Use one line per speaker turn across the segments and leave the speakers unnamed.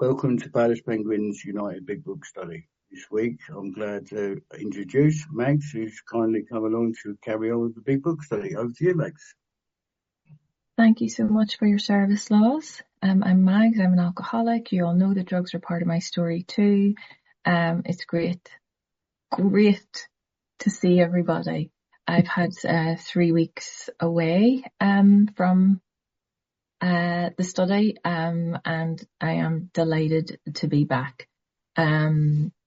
Welcome to Palace Penguins United Big Book Study. This week I'm glad to introduce Mags, who's kindly come along to carry on with the Big Book Study. Over to you, Mags.
Thank you so much for your service, Laws. I'm Mags, I'm an alcoholic. You all know that drugs are part of my story too. It's great to see everybody. I've had 3 weeks away from the study, and I am delighted to be back. It's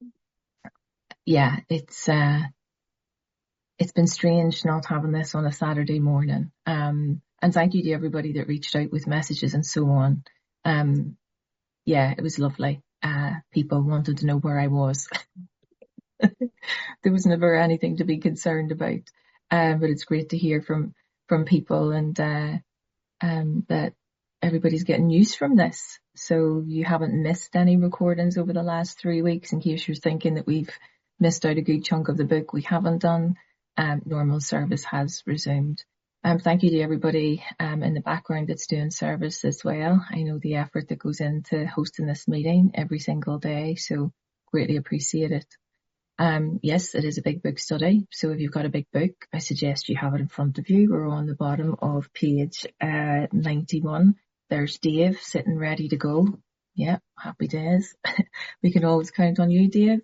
been strange not having this on a Saturday morning. And thank you to everybody that reached out with messages and so on. It was lovely. People wanted to know where I was. There was never anything to be concerned about. But it's great to hear from people and that everybody's getting use from this. So you haven't missed any recordings over the last 3 weeks, in case you're thinking that we've missed out a good chunk of the book. We haven't done. Normal service has resumed. Thank you to everybody in the background that's doing service as well. I know the effort that goes into hosting this meeting every single day, so greatly appreciate it. Yes, it is a big book study, so if you've got a big book, I suggest you have it in front of you. We're on the bottom of page 91. There's Dave sitting ready to go. Yeah, happy days. We can always count on you, Dave.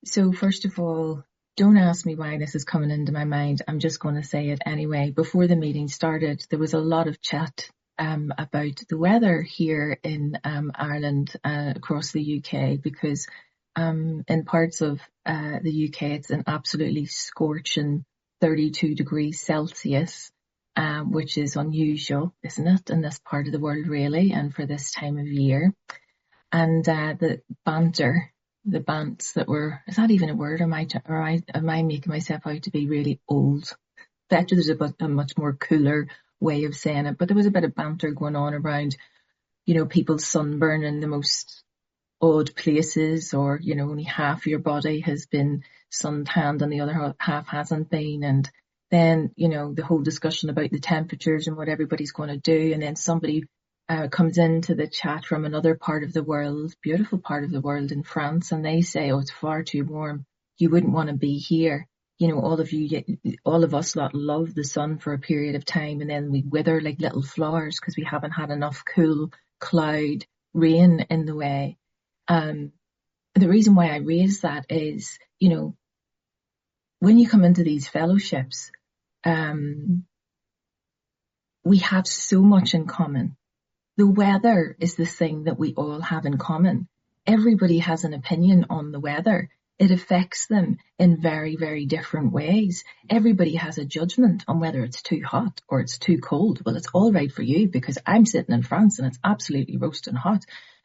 So first of all, don't ask me why this is coming into my mind. I'm just going to say it anyway. Before the meeting started, there was a lot of chat about the weather here in Ireland, across the UK, because in parts of the UK it's an absolutely scorching 32 degrees Celsius, which is unusual, isn't it, in this part of the world really, and for this time of year. And the bants that were, is that even a word, or am I making myself out to be really old? Better, there's a much more cooler way of saying it, but there was a bit of banter going on around, people sunburn in the most odd places, or, only half your body has been suntanned and the other half hasn't been. And then, the whole discussion about the temperatures and what everybody's going to do. And then somebody comes into the chat from another part of the world, beautiful part of the world in France, and they say, oh, it's far too warm. You wouldn't want to be here. All of us love the sun for a period of time, and then we wither like little flowers because we haven't had enough cool cloud rain in the way. The reason why I raise that is, when you come into these fellowships, we have so much in common. The weather is the thing that we all have in common. Everybody has an opinion on the weather. It affects them in very, very different ways. Everybody has a judgment on whether it's too hot or it's too cold. Well, it's all right for you because I'm sitting in France and it's absolutely roasting hot.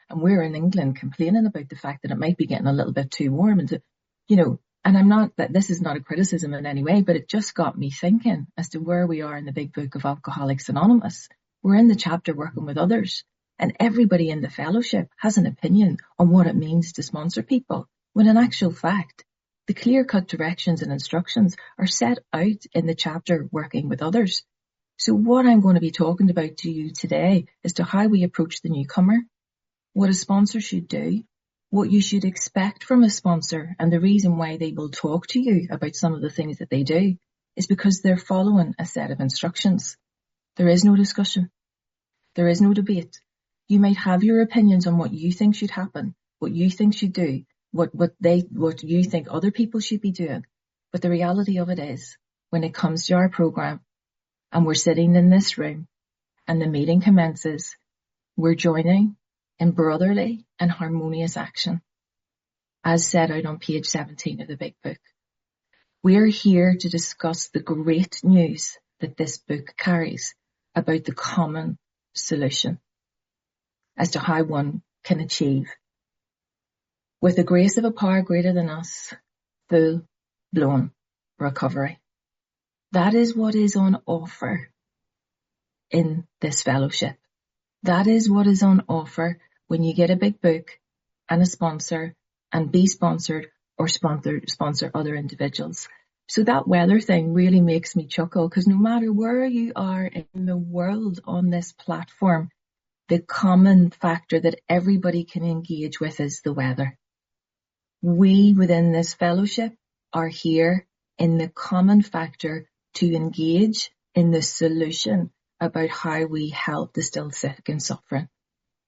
And we're in England complaining about the fact that it might be getting a little bit too warm. And, and this is not a criticism in any way, but it just got me thinking as to where we are in the big book of Alcoholics Anonymous. We're in the chapter working with others, and everybody in the fellowship has an opinion on what it means to sponsor people, when in actual fact, the clear-cut directions and instructions are set out in the chapter working with others. So what I'm going to be talking about to you today is to how we approach the newcomer, what a sponsor should do, what you should expect from a sponsor, and the reason why they will talk to you about some of the things that they do is because they're following a set of instructions. There is no discussion. There is no debate. You might have your opinions on what you think should happen, what you think should do, what you think other people should be doing. But the reality of it is, when it comes to our program, and we're sitting in this room, and the meeting commences, we're joining in brotherly and harmonious action, as set out on page 17 of the Big Book. We are here to discuss the great news that this book carries about the common solution as to how one can achieve, with the grace of a power greater than us, full-blown recovery. That is what is on offer in this fellowship. That is what is on offer when you get a big book and a sponsor and be sponsored or sponsor other individuals. So that weather thing really makes me chuckle, because no matter where you are in the world on this platform, the common factor that everybody can engage with is the weather. We within this fellowship are here in the common factor to engage in the solution about how we help the still sick and suffering,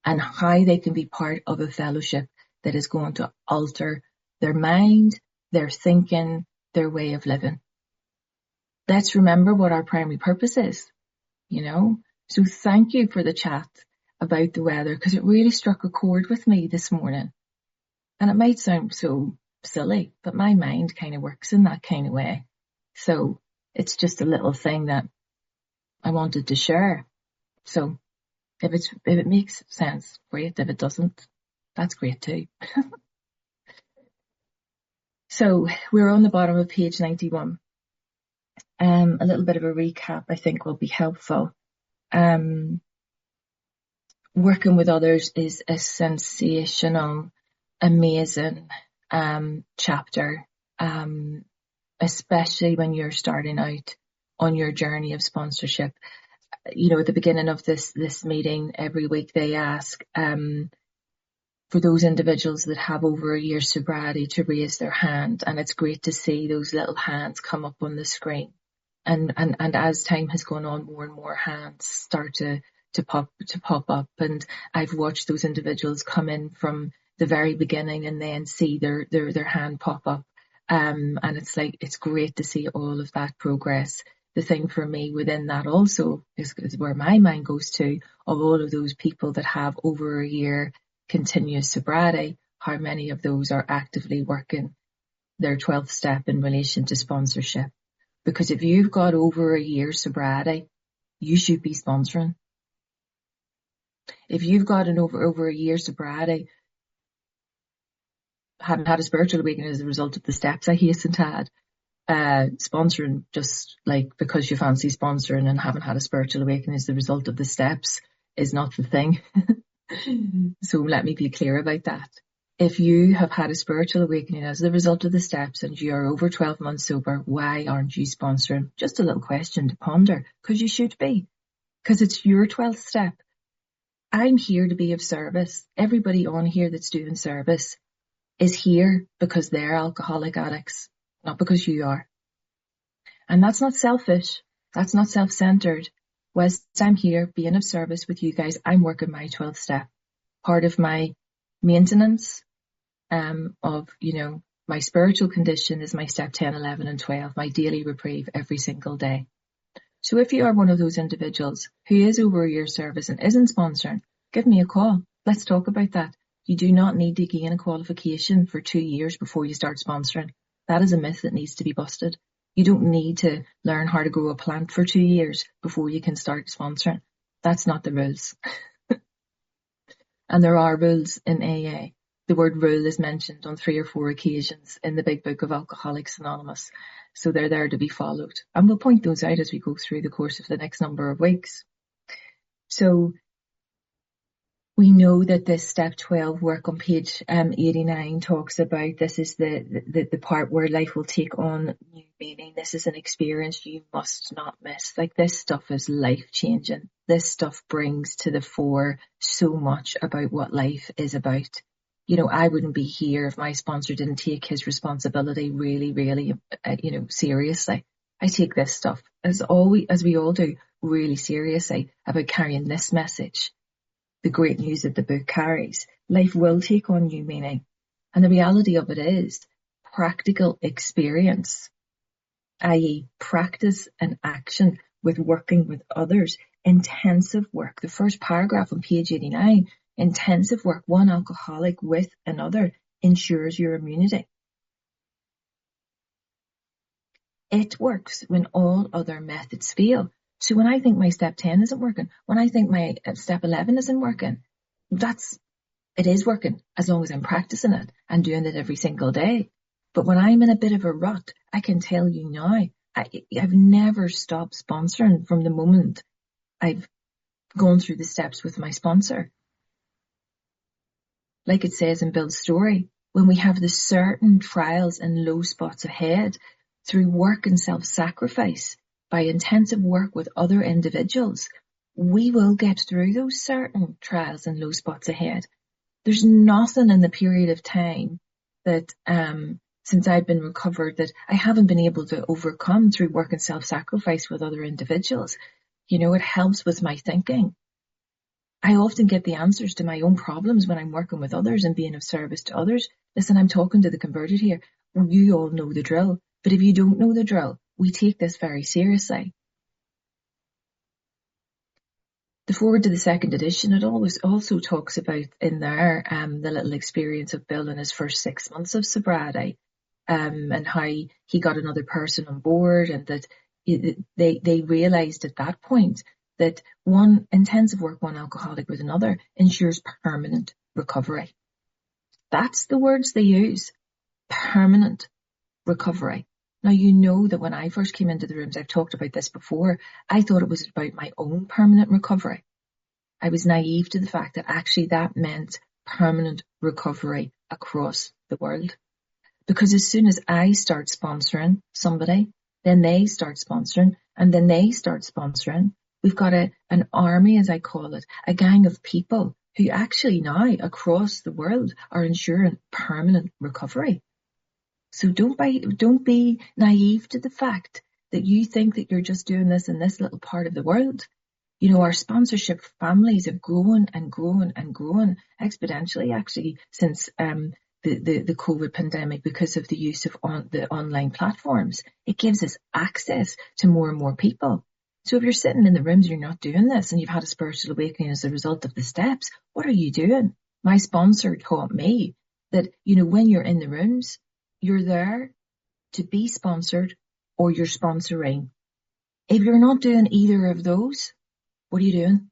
and how they can be part of a fellowship that is going to alter their mind, their thinking, their way of living. Let's remember what our primary purpose is, So thank you for the chat about the weather, because it really struck a chord with me this morning. And it might sound so silly, but my mind kind of works in that kind of way. So it's just a little thing that I wanted to share. So if it makes sense, great. If it doesn't, that's great too. So we're on the bottom of page 91. A little bit of a recap I think will be helpful. Working with others is a sensational, amazing chapter, especially when you're starting out on your journey of sponsorship. At the beginning of this meeting every week, they ask for those individuals that have over a year's sobriety to raise their hand, and it's great to see those little hands come up on the screen. And as time has gone on, more and more hands start to pop up, and I've watched those individuals come in from the very beginning and then see their hand pop up, and it's great to see all of that progress. The thing for me within that also is where my mind goes to, of all of those people that have over a year continuous sobriety, how many of those are actively working their 12th step in relation to sponsorship? Because if you've got over a year's sobriety, you should be sponsoring. If you've got an over a year's sobriety, haven't had a spiritual awakening as a result of the steps I hasten to add, sponsoring just like because you fancy sponsoring and haven't had a spiritual awakening as the result of the steps is not the thing. So let me be clear about that. If you have had a spiritual awakening as the result of the steps and you are over 12 months sober, why aren't you sponsoring? Just a little question to ponder, because you should be, because it's your 12th step. I'm here to be of service. Everybody on here that's doing service is here because they're alcoholic addicts, not because you are. And that's not selfish. That's not self-centered. Whilst I'm here being of service with you guys, I'm working my 12th step. Part of my maintenance of, my spiritual condition is my step 10, 11 and 12, my daily reprieve every single day. So if you are one of those individuals who is over a year's service and isn't sponsoring, give me a call. Let's talk about that. You do not need to gain a qualification for 2 years before you start sponsoring. That is a myth that needs to be busted. You don't need to learn how to grow a plant for 2 years before you can start sponsoring. That's not the rules. And there are rules in AA. The word rule is mentioned on 3 or 4 occasions in the big book of Alcoholics Anonymous. So they're there to be followed. And we'll point those out as we go through the course of the next number of weeks. So we know that this step 12 work on page 89 talks about, this is the part where life will take on new meaning. This is an experience you must not miss. Like, this stuff is life changing. This stuff brings to the fore so much about what life is about. I wouldn't be here if my sponsor didn't take his responsibility really, really, seriously. I take this stuff, as we all do, really seriously about carrying this message. The great news that the book carries. Life will take on new meaning. And the reality of it is practical experience, i.e. practice and action with working with others, intensive work. The first paragraph on page 89, intensive work, one alcoholic with another, ensures your immunity. It works when all other methods fail. So when I think my step 10 isn't working, when I think my step 11 isn't working, it is working as long as I'm practicing it and doing it every single day. But when I'm in a bit of a rut, I can tell you now, I've never stopped sponsoring from the moment I've gone through the steps with my sponsor. Like it says in Bill's story, when we have the certain trials and low spots ahead, through work and self-sacrifice, by intensive work with other individuals, we will get through those certain trials and low spots ahead. There's nothing in the period of time that, since I've been recovered, that I haven't been able to overcome through work and self-sacrifice with other individuals. You know, it helps with my thinking. I often get the answers to my own problems when I'm working with others and being of service to others. Listen, I'm talking to the converted here. Well, you all know the drill. But if you don't know the drill, we take this very seriously. The forward to the second edition, it always also talks about in there the little experience of Bill in his first 6 months of sobriety, and how he got another person on board, and that they realised at that point that one intensive work, one alcoholic with another, ensures permanent recovery. That's the words they use, permanent recovery. Now, you know that when I first came into the rooms, I've talked about this before, I thought it was about my own permanent recovery. I was naive to the fact that actually that meant permanent recovery across the world. Because as soon as I start sponsoring somebody, then they start sponsoring, and then they start sponsoring. We've got an army, as I call it, a gang of people who actually now across the world are ensuring permanent recovery. So don't be naive to the fact that you think that you're just doing this in this little part of the world. You know, our sponsorship families have grown and grown and grown exponentially, actually, since the COVID pandemic, because of the use of the online platforms. It gives us access to more and more people. So if you're sitting in the rooms, you're not doing this, and you've had a spiritual awakening as a result of the steps, what are you doing? My sponsor taught me that, you know, when you're in the rooms, you're there to be sponsored or you're sponsoring. If you're not doing either of those, what are you doing?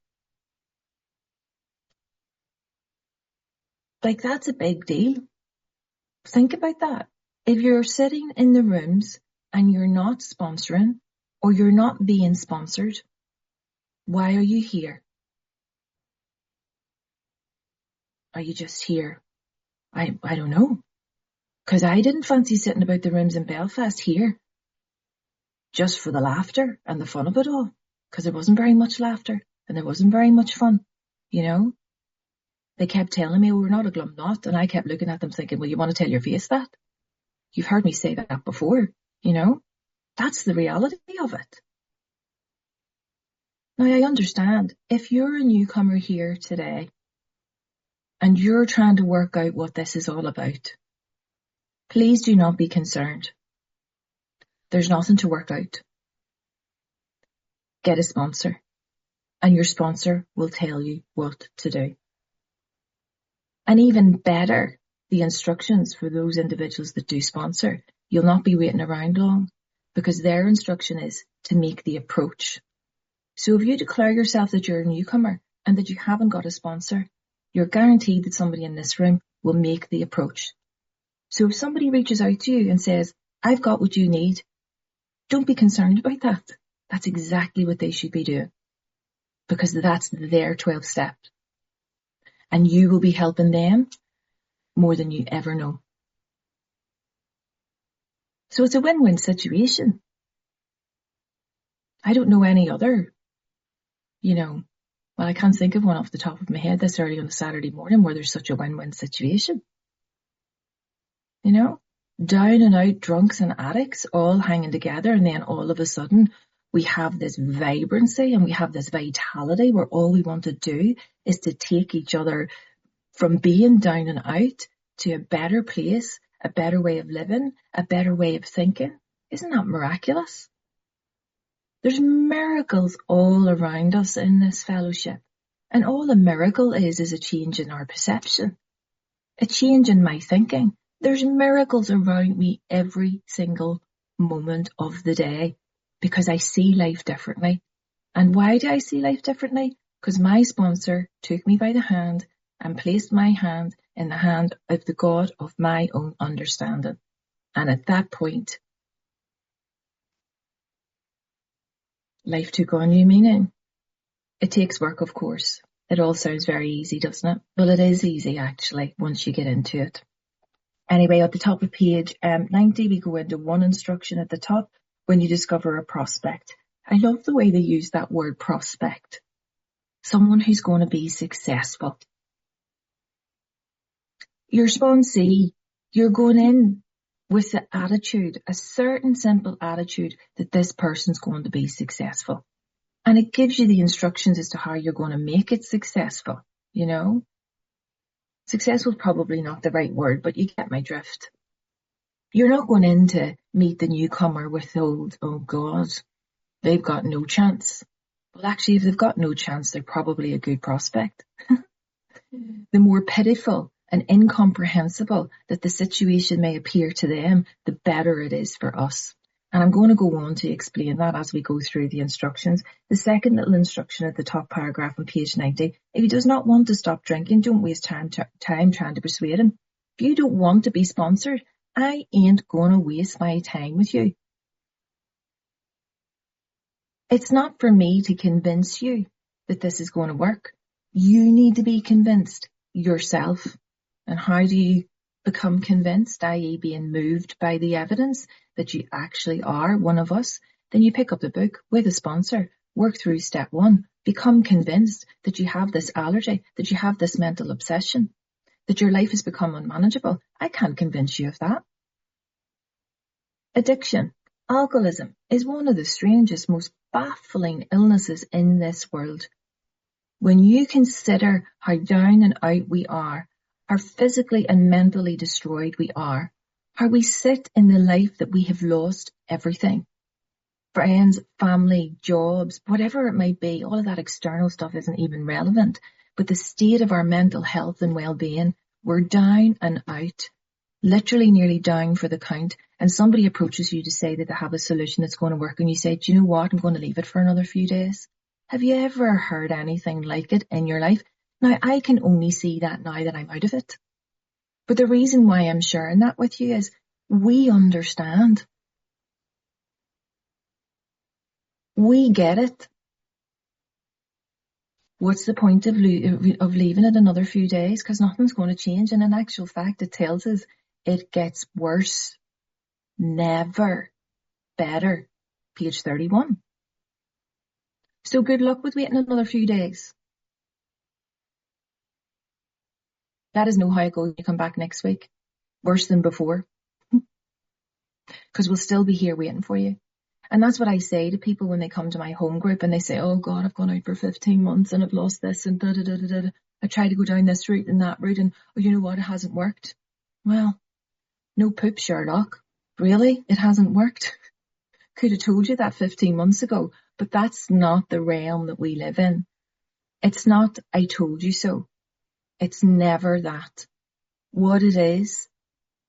Like, that's a big deal. Think about that. If you're sitting in the rooms and you're not sponsoring or you're not being sponsored, why are you here? Are you just here? I don't know. Because I didn't fancy sitting about the rooms in Belfast here just for the laughter and the fun of it all. Because there wasn't very much laughter and there wasn't very much fun, you know. They kept telling me, we're not a glum knot, and I kept looking at them thinking, well, you want to tell your face that? You've heard me say that before, you know. That's the reality of it. Now, I understand, if you're a newcomer here today and you're trying to work out what this is all about, please do not be concerned. There's nothing to work out. Get a sponsor, and your sponsor will tell you what to do. And even better, the instructions for those individuals that do sponsor, you'll not be waiting around long, because their instruction is to make the approach. So if you declare yourself that you're a newcomer and that you haven't got a sponsor, you're guaranteed that somebody in this room will make the approach. So if somebody reaches out to you and says, I've got what you need, don't be concerned about that. That's exactly what they should be doing, because that's their 12 steps. And you will be helping them more than you ever know. So it's a win-win situation. I don't know any other, well, I can't think of one off the top of my head this early on a Saturday morning where there's such a win-win situation. You know, down and out drunks and addicts all hanging together, and then all of a sudden we have this vibrancy and we have this vitality where all we want to do is to take each other from being down and out to a better place, a better way of living, a better way of thinking. Isn't that miraculous? There's miracles all around us in this fellowship. And all a miracle is a change in our perception, a change in my thinking. There's miracles around me every single moment of the day because I see life differently. And why do I see life differently? Because my sponsor took me by the hand and placed my hand in the hand of the God of my own understanding. And at that point, life took on new meaning. It takes work, of course. It all sounds very easy, doesn't it? Well, it is easy, actually, once you get into it. Anyway, at the top of page 90, we go into one instruction at the top when you discover a prospect. I love the way they use that word prospect. someone who's going to be successful. Your sponsee, you're going in with the attitude, a certain simple attitude that this person's going to be successful. And it gives you the instructions as to how you're going to make it successful, you know. Successful is probably not the right word, but you get my drift. You're not going in to meet the newcomer with oh God, they've got no chance. Well, actually, if they've got no chance, they're probably a good prospect. The more pitiful and incomprehensible that the situation may appear to them, the better it is for us. And I'm going to go on to explain that as we go through the instructions. The second little instruction at the top paragraph on page 90, if he does not want to stop drinking, don't waste time trying to persuade him. If you don't want to be sponsored, I ain't going to waste my time with you. It's not for me to convince you that this is going to work. You need to be convinced yourself. And how do you become convinced, i.e. being moved by the evidence that you actually are one of us? Then you pick up the book with a sponsor, work through step 1, become convinced that you have this allergy, that you have this mental obsession, that your life has become unmanageable. I can't convince you of that. Addiction, alcoholism, is one of the strangest, most baffling illnesses in this world. When you consider how down and out we are, how physically and mentally destroyed we are, how we sit in the life that we have lost everything. Friends, family, jobs, whatever it might be, all of that external stuff isn't even relevant. But the state of our mental health and well-being, we're down and out, literally nearly down for the count. And somebody approaches you to say that they have a solution that's going to work. And you say, do you know what? I'm going to leave it for another few days. Have you ever heard anything like it in your life? Now, I can only see that now that I'm out of it. But the reason why I'm sharing that with you is we understand. We get it. What's the point of leaving it another few days? Because nothing's going to change. And in actual fact, it tells us it gets worse. Never better. Page 31. So good luck with waiting another few days. Let us know how it goes. You come back next week. Worse than before. Because we'll still be here waiting for you. And that's what I say to people when they come to my home group and they say, oh God, I've gone out for 15 months and I've lost this and da da da da da. I tried to go down this route and that route and oh, you know what, it hasn't worked. Well, no poop, Sherlock. Really? It hasn't worked? Could have told you that 15 months ago, but that's not the realm that we live in. It's not, I told you so. It's never that. What it is,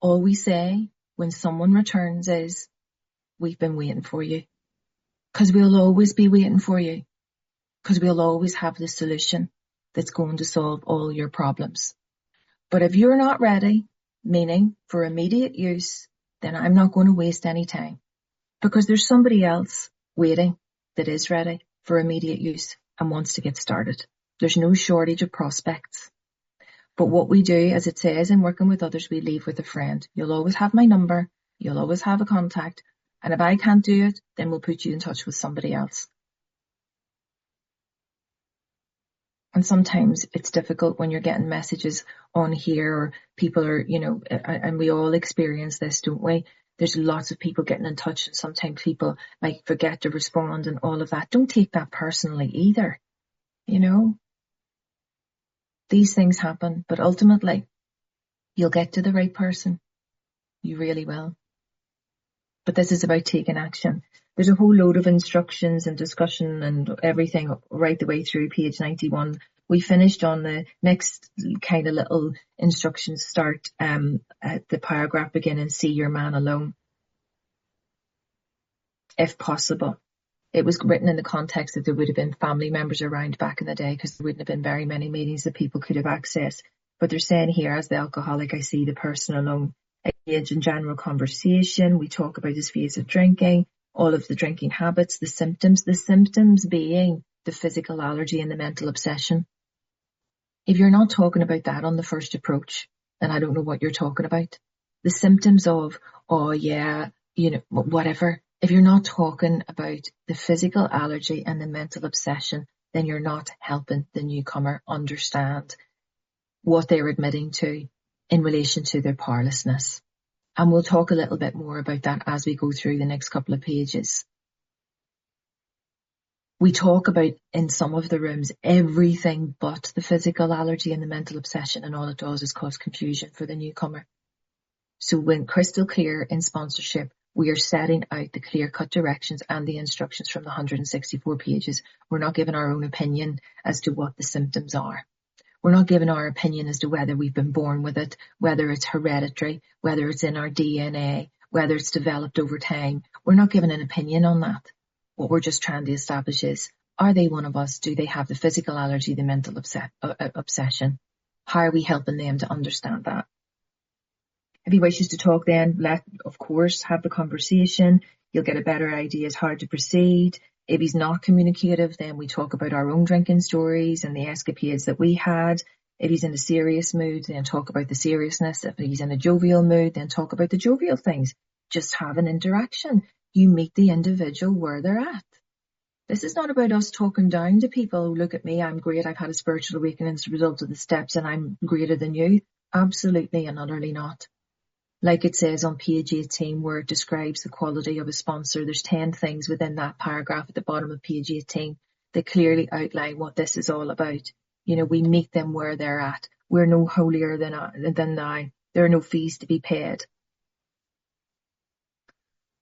all we say when someone returns is, we've been waiting for you. Because we'll always be waiting for you. Because we'll always have the solution that's going to solve all your problems. But if you're not ready, meaning for immediate use, then I'm not going to waste any time. Because there's somebody else waiting that is ready for immediate use and wants to get started. There's no shortage of prospects. But what we do, as it says in working with others, we leave with a friend. You'll always have my number. You'll always have a contact. And if I can't do it, then we'll put you in touch with somebody else. And sometimes it's difficult when you're getting messages on here or people are, you know, and we all experience this, don't we? There's lots of people getting in touch and sometimes people might forget to respond and all of that. Don't take that personally either, you know. These things happen, but ultimately you'll get to the right person. You really will. But this is about taking action. There's a whole load of instructions and discussion and everything right the way through page 91. We finished on the next kind of little instructions start at the paragraph beginning, see your man alone, if possible. It was written in the context that there would have been family members around back in the day because there wouldn't have been very many meetings that people could have accessed. But they're saying here, as the alcoholic, I see the person alone. Engage in general conversation. We talk about his phase of drinking, all of the drinking habits, the symptoms being the physical allergy and the mental obsession. If you're not talking about that on the first approach, then I don't know what you're talking about. The symptoms of, oh yeah, you know, whatever. If you're not talking about the physical allergy and the mental obsession, then you're not helping the newcomer understand what they're admitting to in relation to their powerlessness. And we'll talk a little bit more about that as we go through the next couple of pages. We talk about, in some of the rooms, everything but the physical allergy and the mental obsession, and all it does is cause confusion for the newcomer. So when crystal clear in sponsorship, we are setting out the clear-cut directions and the instructions from the 164 pages. We're not giving our own opinion as to what the symptoms are. We're not giving our opinion as to whether we've been born with it, whether it's hereditary, whether it's in our DNA, whether it's developed over time. We're not giving an opinion on that. What we're just trying to establish is, are they one of us? Do they have the physical allergy, the mental obsession? How are we helping them to understand that? If he wishes to talk, then let, of course, have the conversation. You'll get a better idea as how to proceed. If he's not communicative, then we talk about our own drinking stories and the escapades that we had. If he's in a serious mood, then talk about the seriousness. If he's in a jovial mood, then talk about the jovial things. Just have an interaction. You meet the individual where they're at. This is not about us talking down to people. Oh, look at me, I'm great. I've had a spiritual awakening as a result of the steps and I'm greater than you. Absolutely and utterly not. Like it says on page 18, where it describes the quality of a sponsor, there's 10 things within that paragraph at the bottom of page 18 that clearly outline what this is all about. You know, we meet them where they're at. We're no holier than thou. There are no fees to be paid.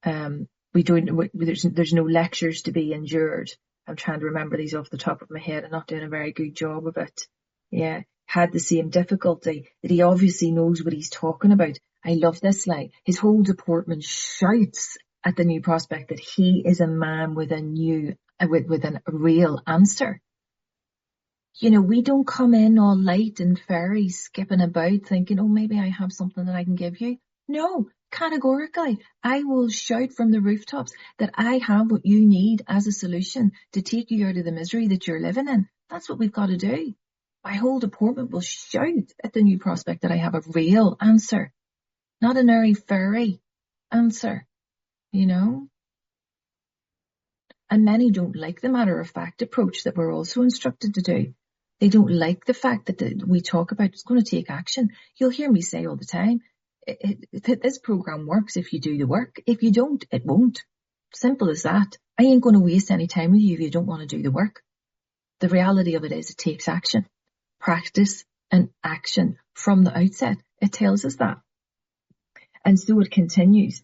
There's no lectures to be endured. I'm trying to remember these off the top of my head. I'm not doing a very good job of it. Yeah, had the same difficulty, that he obviously knows what he's talking about. I love this line. His whole deportment shouts at the new prospect that he is a man with a real answer. You know, we don't come in all light and fairy skipping about thinking, oh, maybe I have something that I can give you. No, categorically, I will shout from the rooftops that I have what you need as a solution to take you out of the misery that you're living in. That's what we've got to do. My whole deportment will shout at the new prospect that I have a real answer. Not an airy-fairy answer, you know. And many don't like the matter-of-fact approach that we're also instructed to do. They don't like the fact that we talk about it's going to take action. You'll hear me say all the time, this program works if you do the work. If you don't, it won't. Simple as that. I ain't going to waste any time with you if you don't want to do the work. The reality of it is it takes action. Practice and action from the outset. It tells us that. And so it continues.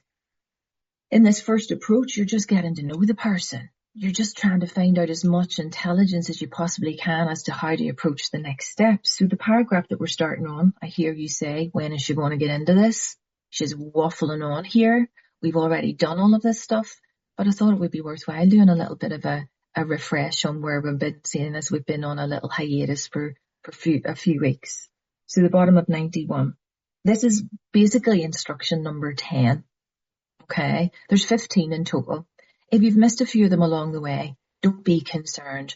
In this first approach, you're just getting to know the person. You're just trying to find out as much intelligence as you possibly can as to how to approach the next steps. So the paragraph that we're starting on, I hear you say, when is she going to get into this? She's waffling on here. We've already done all of this stuff, but I thought it would be worthwhile doing a little bit of a refresh on where we've been seeing as we've been on a little hiatus for a few weeks. So the bottom of 91. This is basically instruction number 10. Okay, there's 15 in total. If you've missed a few of them along the way, don't be concerned.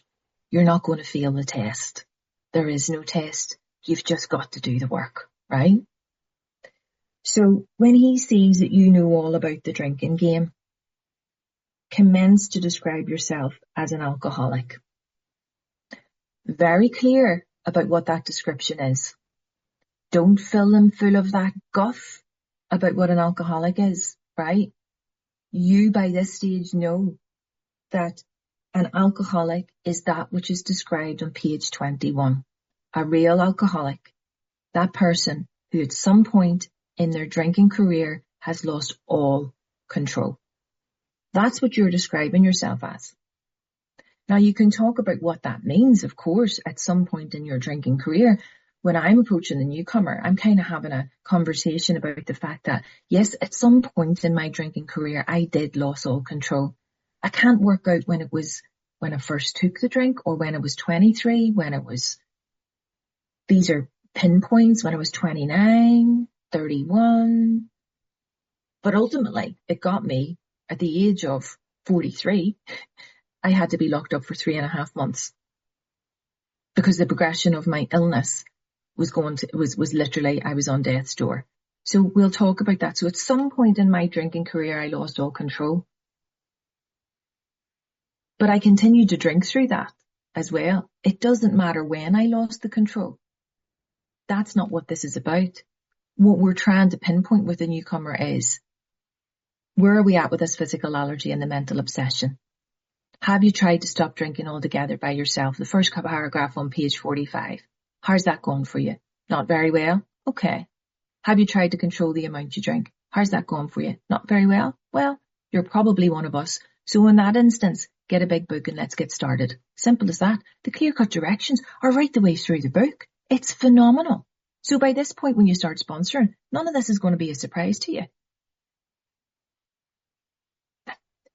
You're not going to fail the test. There is no test. You've just got to do the work, right? So when he sees that you know all about the drinking game, commence to describe yourself as an alcoholic. Very clear about what that description is. Don't fill them full of that guff about what an alcoholic is, right? You by this stage know that an alcoholic is that which is described on page 21. A real alcoholic, that person who at some point in their drinking career has lost all control. That's what you're describing yourself as. Now you can talk about what that means, of course, at some point in your drinking career. When I'm approaching the newcomer, I'm kind of having a conversation about the fact that, yes, at some point in my drinking career, I did lose all control. I can't work out when I first took the drink or when I was 23, these are pinpoints, when I was 29, 31. But ultimately, it got me at the age of 43. I had to be locked up for 3.5 months because the progression of my illness was literally, I was on death's door. So we'll talk about that. So at some point in my drinking career, I lost all control. But I continued to drink through that. as well. It doesn't matter when I lost the control. That's not what this is about. What we're trying to pinpoint with the newcomer is, where are we at with this physical allergy and the mental obsession? Have you tried to stop drinking altogether by yourself? The first paragraph on page 45. How's that going for you? Not very well? Okay. Have you tried to control the amount you drink? How's that going for you? Not very well? Well, you're probably one of us. So in that instance, get a big book and let's get started. Simple as that. The clear-cut directions are right the way through the book. It's phenomenal. So by this point, when you start sponsoring, none of this is going to be a surprise to you.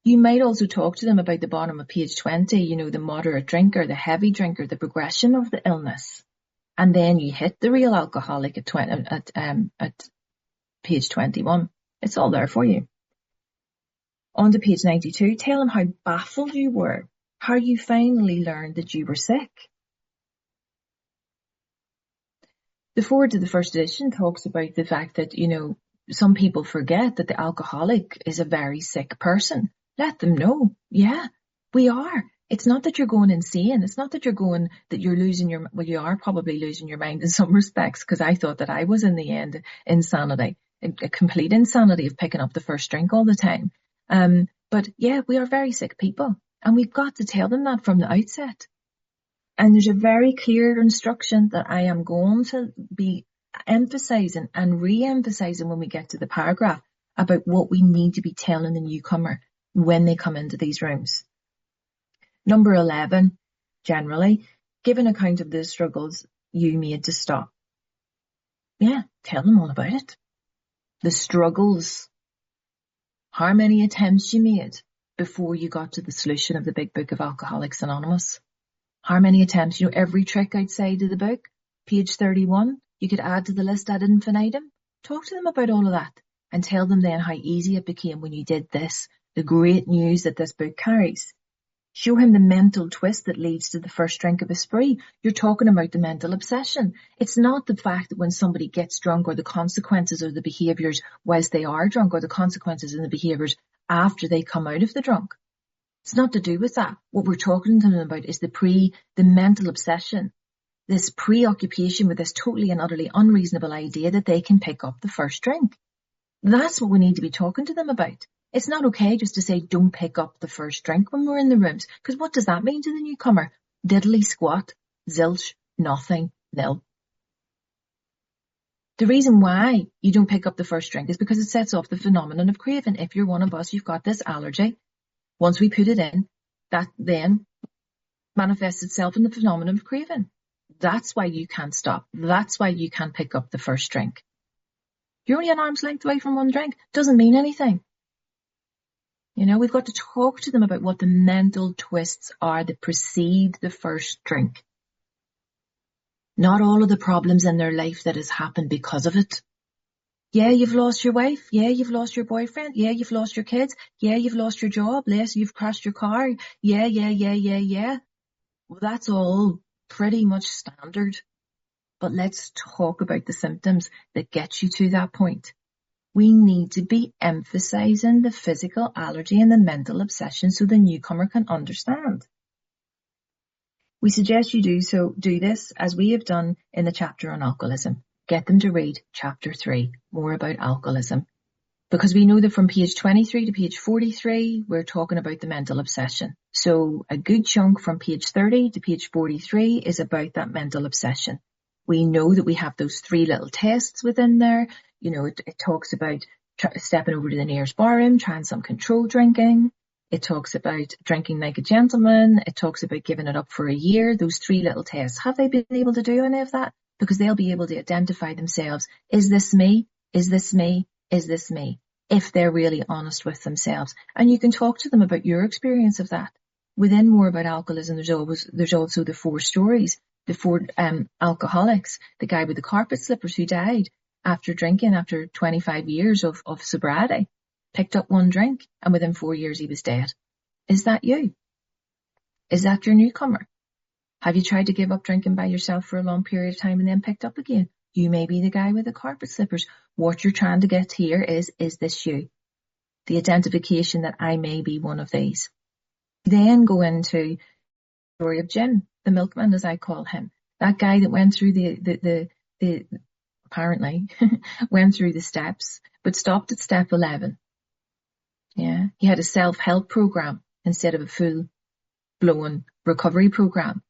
You might also talk to them about the bottom of page 20, the moderate drinker, the heavy drinker, the progression of the illness. And then you hit the real alcoholic at page 21. It's all there for you. On to page 92, tell them how baffled you were, how you finally learned that you were sick. The foreword to the first edition talks about the fact that, some people forget that the alcoholic is a very sick person. Let them know, yeah, we are. It's not that you're going insane. It's not that you're losing you are probably losing your mind in some respects, because I thought that I was in the end insanity, a complete insanity of picking up the first drink all the time. But yeah, we are very sick people, and we've got to tell them that from the outset. And there's a very clear instruction that I am going to be emphasizing and re-emphasizing when we get to the paragraph about what we need to be telling the newcomer when they come into these rooms. Number 11, generally, give an account of the struggles you made to stop. Yeah, tell them all about it. The struggles. How many attempts you made before you got to the solution of the big book of Alcoholics Anonymous. How many attempts, every trick outside of the book, page 31, you could add to the list ad infinitum. Talk to them about all of that and tell them then how easy it became when you did this, the great news that this book carries. Show him the mental twist that leads to the first drink of a spree. You're talking about the mental obsession. It's not the fact that when somebody gets drunk or the consequences of the behaviours whilst they are drunk or the consequences and the behaviours after they come out of the drunk. It's not to do with that. What we're talking to them about is the mental obsession, this preoccupation with this totally and utterly unreasonable idea that they can pick up the first drink. That's what we need to be talking to them about. It's not okay just to say, don't pick up the first drink when we're in the rooms. Because what does that mean to the newcomer? Diddly squat, zilch, nothing, nil. The reason why you don't pick up the first drink is because it sets off the phenomenon of craving. If you're one of us, you've got this allergy. Once we put it in, that then manifests itself in the phenomenon of craving. That's why you can't stop. That's why you can't pick up the first drink. You're only an arm's length away from one drink. Doesn't mean anything. We've got to talk to them about what the mental twists are that precede the first drink. Not all of the problems in their life that has happened because of it. Yeah, you've lost your wife. Yeah, you've lost your boyfriend. Yeah, you've lost your kids. Yeah, you've lost your job. Yes, you've crashed your car. Yeah. Well, that's all pretty much standard. But let's talk about the symptoms that get you to that point. We need to be emphasizing the physical allergy and the mental obsession so the newcomer can understand. We suggest you do this as we have done in the chapter on alcoholism. Get them to read chapter 3, more about alcoholism. Because we know that from page 23 to page 43, we're talking about the mental obsession. So a good chunk from page 30 to page 43 is about that mental obsession. We know that we have those 3 little tests within there. It talks about stepping over to the nearest barroom, trying some controlled drinking. It talks about drinking like a gentleman. It talks about giving it up for a year. Those 3 little tests. Have they been able to do any of that? Because they'll be able to identify themselves. Is this me? Is this me? Is this me? If they're really honest with themselves. And you can talk to them about your experience of that. Within More About Alcoholism, there's also the 4 stories. The 4 alcoholics. The guy with the carpet slippers who died after drinking, after 25 years of sobriety, picked up 1 drink, and within 4 years he was dead. Is that you? Is that your newcomer? Have you tried to give up drinking by yourself for a long period of time and then picked up again? You may be the guy with the carpet slippers. What you're trying to get here is this you? The identification that I may be one of these. Then go into story of Jim, the milkman, as I call him. That guy that went through the apparently went through the steps, but stopped at step 11. Yeah. He had a self-help program instead of a full-blown recovery program.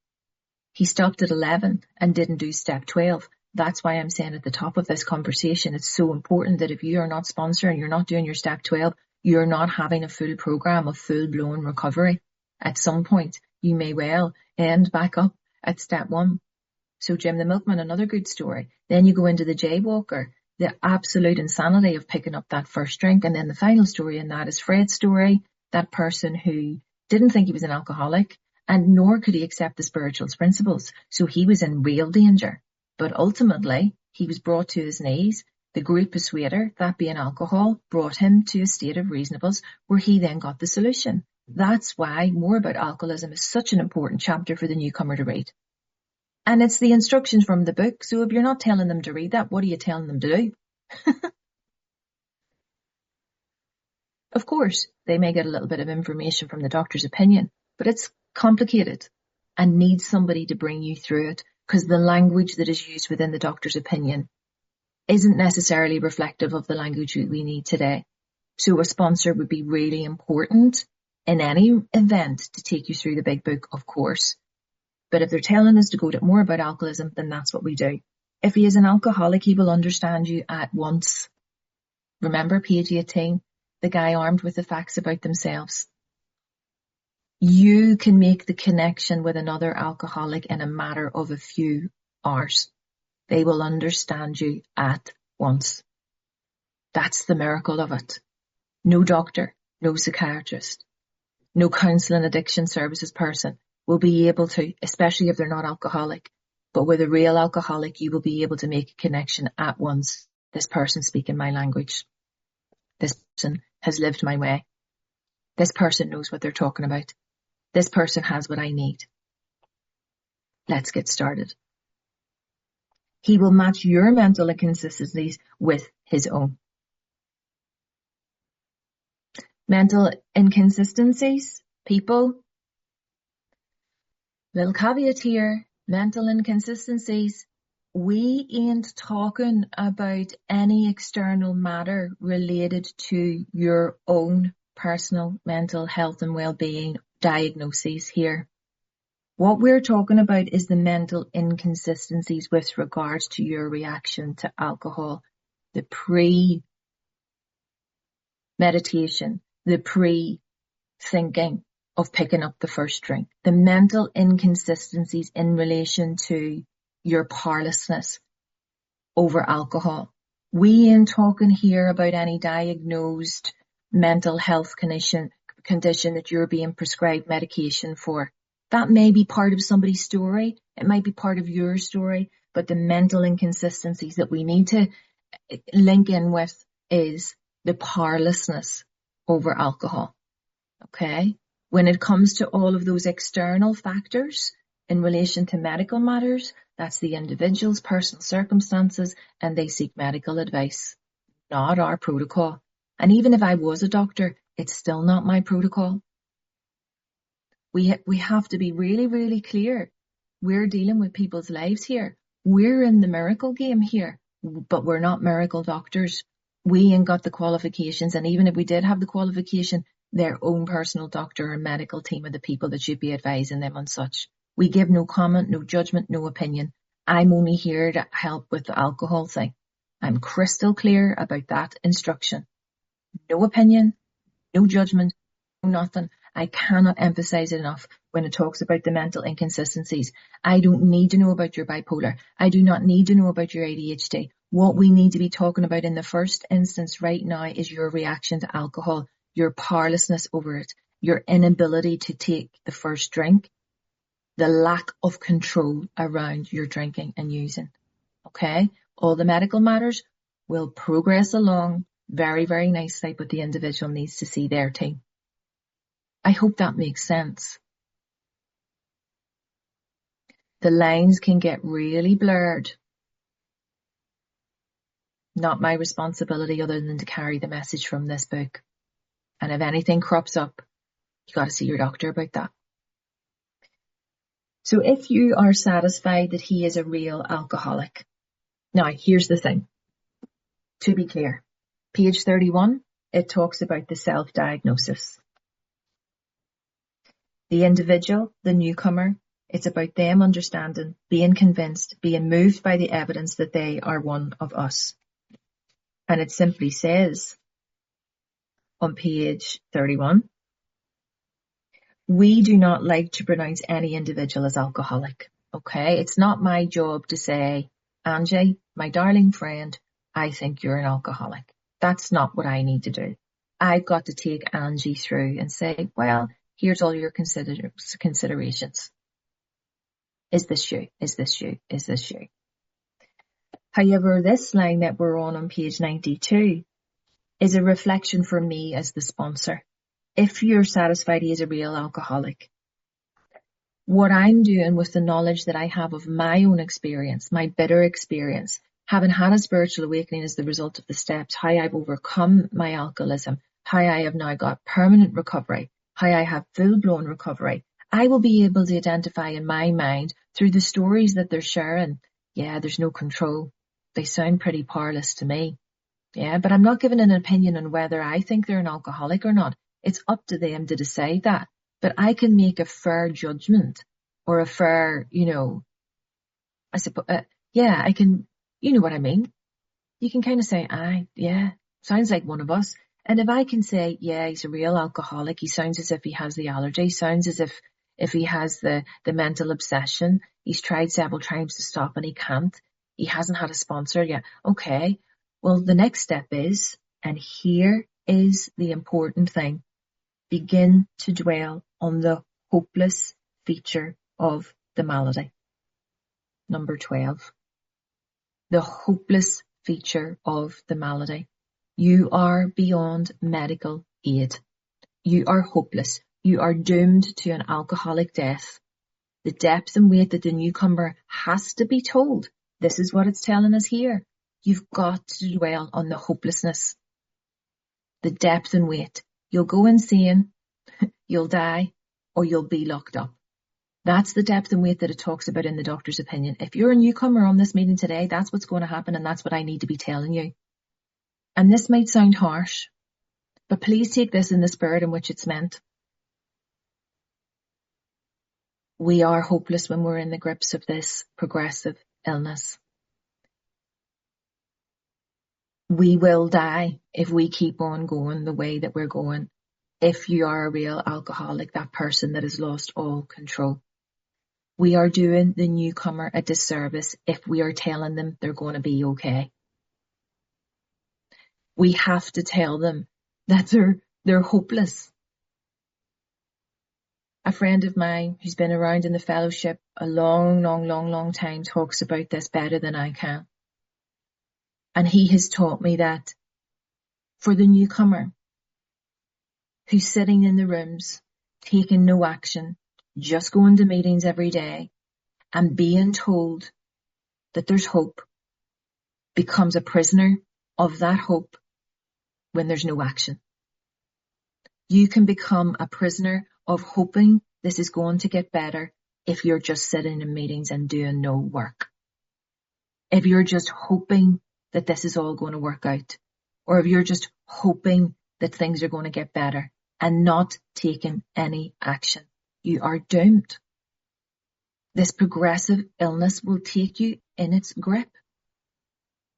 He stopped at 11 and didn't do step 12. That's why I'm saying at the top of this conversation, it's so important that if you are not sponsoring, you're not doing your step 12, you're not having a full program of full-blown recovery. At some point, you may well end back up at step 1. So Jim the milkman, another good story. Then you go into the jaywalker, the absolute insanity of picking up that first drink. And then the final story in that is Fred's story, that person who didn't think he was an alcoholic and nor could he accept the spiritual principles. So he was in real danger. But ultimately, he was brought to his knees. The great persuader, that being alcohol, brought him to a state of reasonableness where he then got the solution. That's why More About Alcoholism is such an important chapter for the newcomer to read. And it's the instructions from the book. So if you're not telling them to read that, what are you telling them to do? Of course, they may get a little bit of information from the doctor's opinion, but it's complicated and needs somebody to bring you through it, because the language that is used within the doctor's opinion isn't necessarily reflective of the language we need today. So a sponsor would be really important in any event to take you through the big book, of course. But if they're telling us to go to More About Alcoholism, then that's what we do. If he is an alcoholic, he will understand you at once. Remember page 18, the guy armed with the facts about themselves. You can make the connection with another alcoholic in a matter of a few hours. They will understand you at once. That's the miracle of it. No doctor, no psychiatrist, no counselling addiction services person will be able to, especially if they're not alcoholic. But with a real alcoholic, you will be able to make a connection at once. This person speaking my language. This person has lived my way. This person knows what they're talking about. This person has what I need. Let's get started. He will match your mental inconsistencies with his own. Mental inconsistencies, people. Little caveat here, mental inconsistencies. We ain't talking about any external matter related to your own personal mental health and well-being diagnoses here. What we're talking about is the mental inconsistencies with regards to your reaction to alcohol, the pre-meditation, the pre-thinking of picking up the first drink, the mental inconsistencies in relation to your powerlessness over alcohol. We ain't talking here about any diagnosed mental health condition that you're being prescribed medication for. That may be part of somebody's story. It might be part of your story, but the mental inconsistencies that we need to link in with is the powerlessness over alcohol. Okay? When it comes to all of those external factors in relation to medical matters, that's the individual's personal circumstances, and they seek medical advice, not our protocol. And even if I was a doctor, it's still not my protocol. We have to be really, really clear. We're dealing with people's lives here. We're in the miracle game here, but we're not miracle doctors. We ain't got the qualifications, and even if we did have the qualification, their own personal doctor or medical team are the people that should be advising them on such. We give no comment, no judgment, no opinion. I'm only here to help with the alcohol thing. I'm crystal clear about that instruction. No opinion, no judgment, no nothing. I cannot emphasize it enough when it talks about the mental inconsistencies. I don't need to know about your bipolar. I do not need to know about your ADHD. What we need to be talking about in the first instance right now is your reaction to alcohol, your powerlessness over it, your inability to take the first drink, the lack of control around your drinking and using. Okay? All the medical matters will progress along very, very nicely, but the individual needs to see their team. I hope that makes sense. The lines can get really blurred. Not my responsibility other than to carry the message from this book. And if anything crops up, you got to see your doctor about that. So if you are satisfied that he is a real alcoholic. Now, here's the thing. To be clear, page 31, it talks about the self-diagnosis. The individual, the newcomer, it's about them understanding, being convinced, being moved by the evidence that they are one of us. And it simply says on page 31, we do not like to pronounce any individual as alcoholic. Okay, it's not my job to say, Angie, my darling friend, I think you're an alcoholic. That's not what I need to do. I've got to take Angie through and say, well, here's all your considerations. Is this you? Is this you? Is this you? However, this line that we're on page 92 is a reflection for me as the sponsor. If you're satisfied he is a real alcoholic, what I'm doing with the knowledge that I have of my own experience, my bitter experience, having had a spiritual awakening as the result of the steps, how I've overcome my alcoholism, how I have now got permanent recovery, how I have full-blown recovery, I will be able to identify in my mind through the stories that they're sharing, yeah, there's no control. They sound pretty powerless to me. Yeah, but I'm not giving an opinion on whether I think they're an alcoholic or not. It's up to them to decide that. But I can make a fair judgment or a fair, I suppose, I can, you know what I mean? You can kind of say, yeah, sounds like one of us. And if I can say, yeah, he's a real alcoholic, he sounds as if he has the allergy, sounds as if he has the mental obsession, he's tried several times to stop and he can't, he hasn't had a sponsor yet. Okay, well, the next step is, and here is the important thing, begin to dwell on the hopeless feature of the malady. Number 12. The hopeless feature of the malady. You are beyond medical aid. You are hopeless. You are doomed to an alcoholic death. The depth and weight that the newcomer has to be told. This is what it's telling us here. You've got to dwell on the hopelessness. The depth and weight. You'll go insane, you'll die, or you'll be locked up. That's the depth and weight that it talks about in the doctor's opinion. If you're a newcomer on this meeting today, that's what's going to happen, and that's what I need to be telling you. And this might sound harsh, but please take this in the spirit in which it's meant. We are hopeless when we're in the grips of this progressive illness. We will die if we keep on going the way that we're going. If you are a real alcoholic, that person that has lost all control. We are doing the newcomer a disservice if we are telling them they're going to be okay. We have to tell them that they're hopeless. A friend of mine who's been around in the fellowship a long time talks about this better than I can. And he has taught me that for the newcomer who's sitting in the rooms, taking no action, just going to meetings every day and being told that there's hope, becomes a prisoner of that hope when there's no action. You can become a prisoner of hoping this is going to get better if you're just sitting in meetings and doing no work. If you're just hoping that this is all going to work out, or if you're just hoping that things are going to get better and not taking any action, you are doomed. This progressive illness will take you in its grip.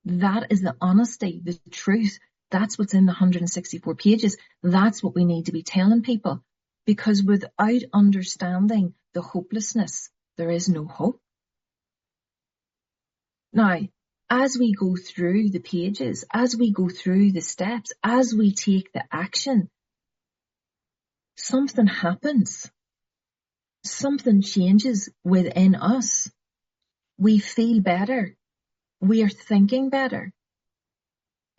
That is the honesty, the truth. That's what's in the 164 pages. That's what we need to be telling people. Because without understanding the hopelessness, there is no hope. Now, as we go through the pages, as we go through the steps, as we take the action, something happens. Something changes within us. We feel better. We are thinking better.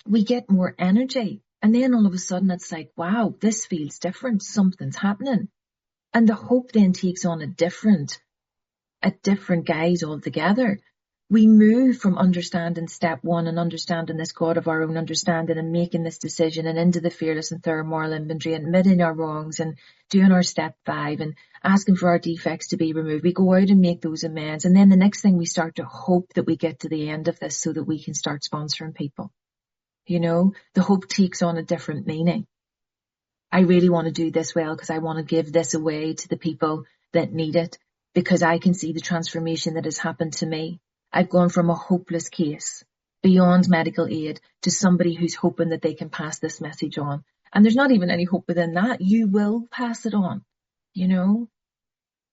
We get more energy. And then all of a sudden it's like, wow, this feels different. Something's happening. And the hope then takes on a different guise altogether. we move from understanding step one and understanding this God of our own understanding and making this decision and into the fearless and thorough moral inventory and admitting our wrongs and doing our step 5 and asking for our defects to be removed. We go out and make those amends. And then the next thing, we start to hope that we get to the end of this so that we can start sponsoring people. You know, the hope takes on a different meaning. I really want to do this well because I want to give this away to the people that need it, because I can see the transformation that has happened to me. I've gone from a hopeless case beyond medical aid to somebody who's hoping that they can pass this message on. And there's not even any hope within that. You will pass it on, you know.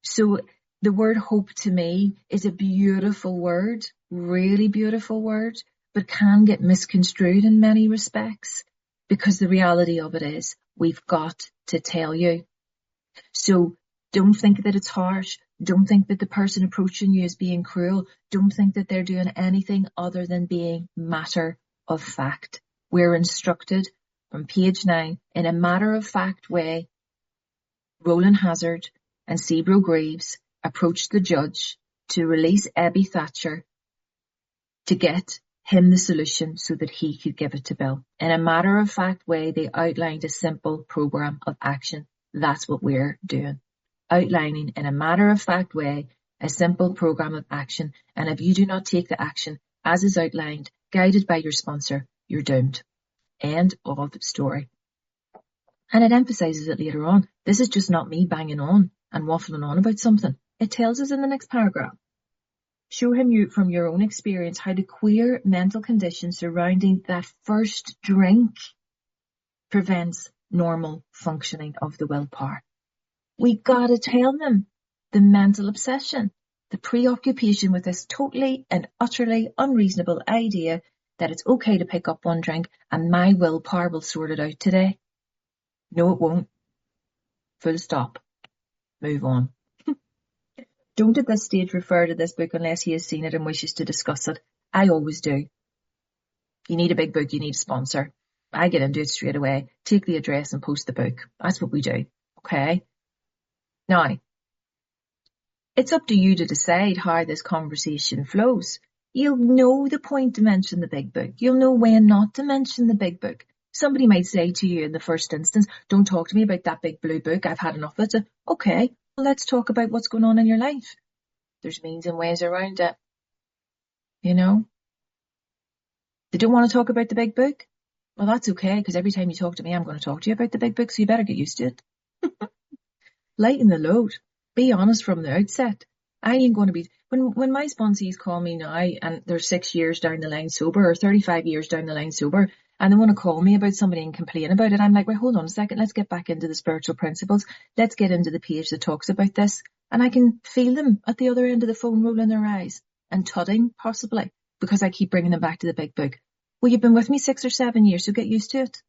So the word hope to me is a beautiful word, really beautiful word, but can get misconstrued in many respects, because the reality of it is we've got to tell you. So don't think that it's harsh. Don't think that the person approaching you is being cruel. Don't think that they're doing anything other than being matter of fact. We're instructed from page 9 in a matter of fact way. Roland Hazard and Sebro Greaves approached the judge to release Ebby Thatcher to get him the solution so that he could give it to Bill. In a matter of fact way, they outlined a simple program of action. That's what we're doing. Outlining in a matter of fact way a simple program of action, and if you do not take the action as is outlined, guided by your sponsor, you're doomed. End of story. And it emphasises it later on. This is just not me banging on and waffling on about something. It tells us in the next paragraph. Show him you from your own experience how the queer mental condition surrounding that first drink prevents normal functioning of the willpower. We gotta tell them the mental obsession, the preoccupation with this totally and utterly unreasonable idea that it's okay to pick up one drink and my willpower will sort it out today. No, it won't. Full stop. Move on. Don't at this stage refer to this book unless he has seen it and wishes to discuss it. I always do. You need a big book, you need a sponsor. I get into it straight away. Take the address and post the book. That's what we do. Okay? Now, it's up to you to decide how this conversation flows. You'll know the point to mention the big book. You'll know when not to mention the big book. Somebody might say to you in the first instance, don't talk to me about that big blue book. I've had enough of it. Okay, well, let's talk about what's going on in your life. There's means and ways around it. You know? They don't want to talk about the big book? Well, that's okay, because every time you talk to me, I'm going to talk to you about the big book, so you better get used to it. Lighten the load. Be honest from the outset. I ain't going to be... When my sponsees call me now and they're 6 years down the line sober or 35 years down the line sober and they want to call me about somebody and complain about it, I'm like, wait, hold on a second. Let's get back into the spiritual principles. Let's get into the page that talks about this. And I can feel them at the other end of the phone rolling their eyes and tudding, possibly, because I keep bringing them back to the big book. Well, you've been with me 6 or 7 years, so get used to it.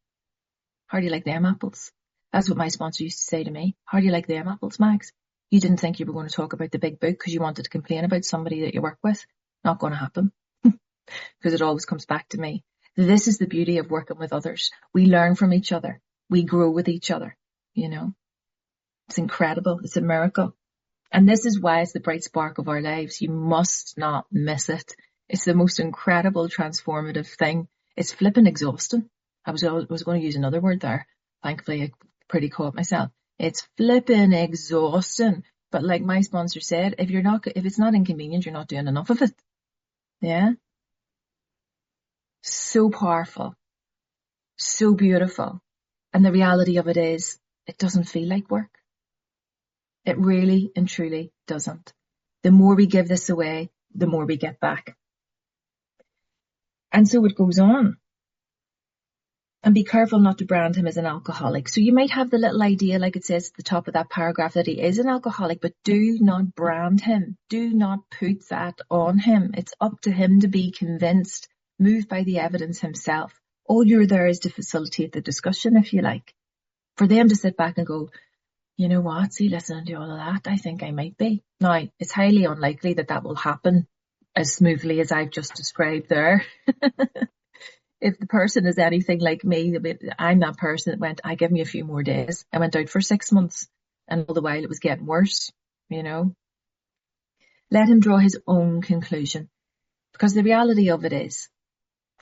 How do you like them apples? That's what my sponsor used to say to me. How do you like them apples, Max? You didn't think you were going to talk about the big book because you wanted to complain about somebody that you work with. Not going to happen. Because it always comes back to me. This is the beauty of working with others. We learn from each other. We grow with each other. You know, it's incredible. It's a miracle. And this is why it's the bright spark of our lives. You must not miss it. It's the most incredible, transformative thing. It's flipping exhausting. I was going to use another word there. Thankfully, I pretty caught myself. It's flipping exhausting. But like my sponsor said, if it's not inconvenient, you're not doing enough of it. Yeah. So powerful. So beautiful. And the reality of it is, it doesn't feel like work. It really and truly doesn't. The more we give this away, the more we get back. And so it goes on. And be careful not to brand him as an alcoholic. So you might have the little idea, like it says at the top of that paragraph, that he is an alcoholic, but do not brand him. Do not put that on him. It's up to him to be convinced, moved by the evidence himself. All you're there is to facilitate the discussion, if you like. For them to sit back and go, you know what, see, listening to all of that, I think I might be. Now, it's highly unlikely that that will happen as smoothly as I've just described there. If the person is anything like me, I'm that person that went, give me a few more days. I went out for 6 months and all the while it was getting worse, you know. Let him draw his own conclusion. Because the reality of it is,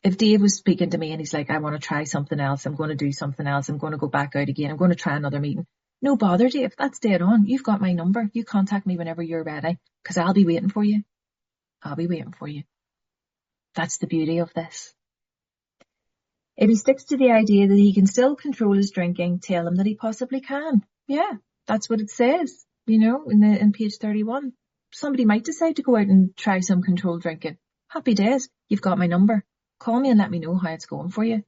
if Dave was speaking to me and he's like, I want to try something else, I'm going to do something else, I'm going to go back out again, I'm going to try another meeting. No bother, Dave. That's dead on. You've got my number. You contact me whenever you're ready, because I'll be waiting for you. I'll be waiting for you. That's the beauty of this. If he sticks to the idea that he can still control his drinking, tell him that he possibly can. Yeah, that's what it says, in page 31. Somebody might decide to go out and try some controlled drinking. Happy days. You've got my number. Call me and let me know how it's going for you.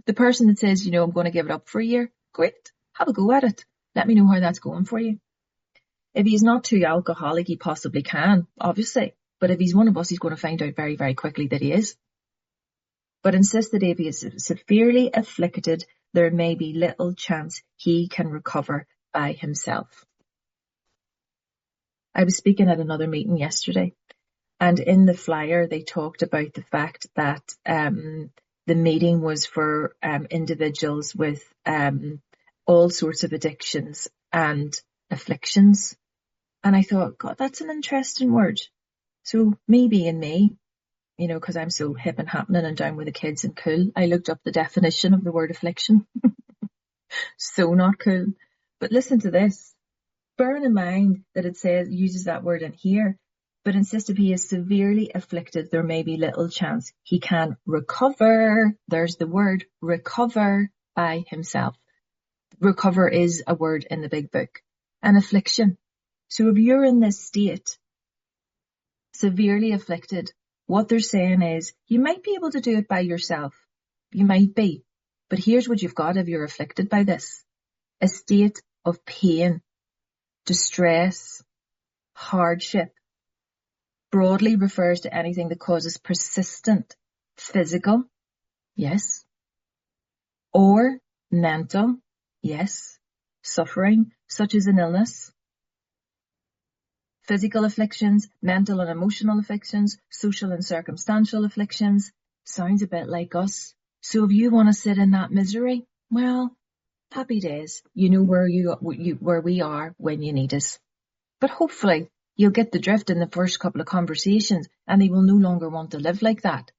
The person that says, I'm going to give it up for a year, great. Have a go at it. Let me know how that's going for you. If he's not too alcoholic, he possibly can, obviously. But if he's one of us, he's going to find out very, very quickly that he is. But insist that if he is severely afflicted, there may be little chance he can recover by himself. I was speaking at another meeting yesterday, and in the flyer they talked about the fact that the meeting was for individuals with all sorts of addictions and afflictions. And I thought, God, that's an interesting word. So me being me, because I'm so hip and happening and down with the kids and cool, I looked up the definition of the word affliction. So not cool. But listen to this. Bearing in mind that it uses that word in here, but insist if he is severely afflicted, there may be little chance he can recover. There's the word recover by himself. Recover is a word in the big book. An affliction. So if you're in this state, severely afflicted, what they're saying is you might be able to do it by yourself. You might be. But here's what you've got if you're afflicted by this. A state of pain, distress, hardship. Broadly refers to anything that causes persistent physical, yes, or mental, yes, suffering, such as an illness. Physical afflictions, mental and emotional afflictions, social and circumstantial afflictions. Sounds a bit like us. So if you want to sit in that misery, well, happy days. You know where where we are when you need us. But hopefully you'll get the drift in the first couple of conversations and they will no longer want to live like that.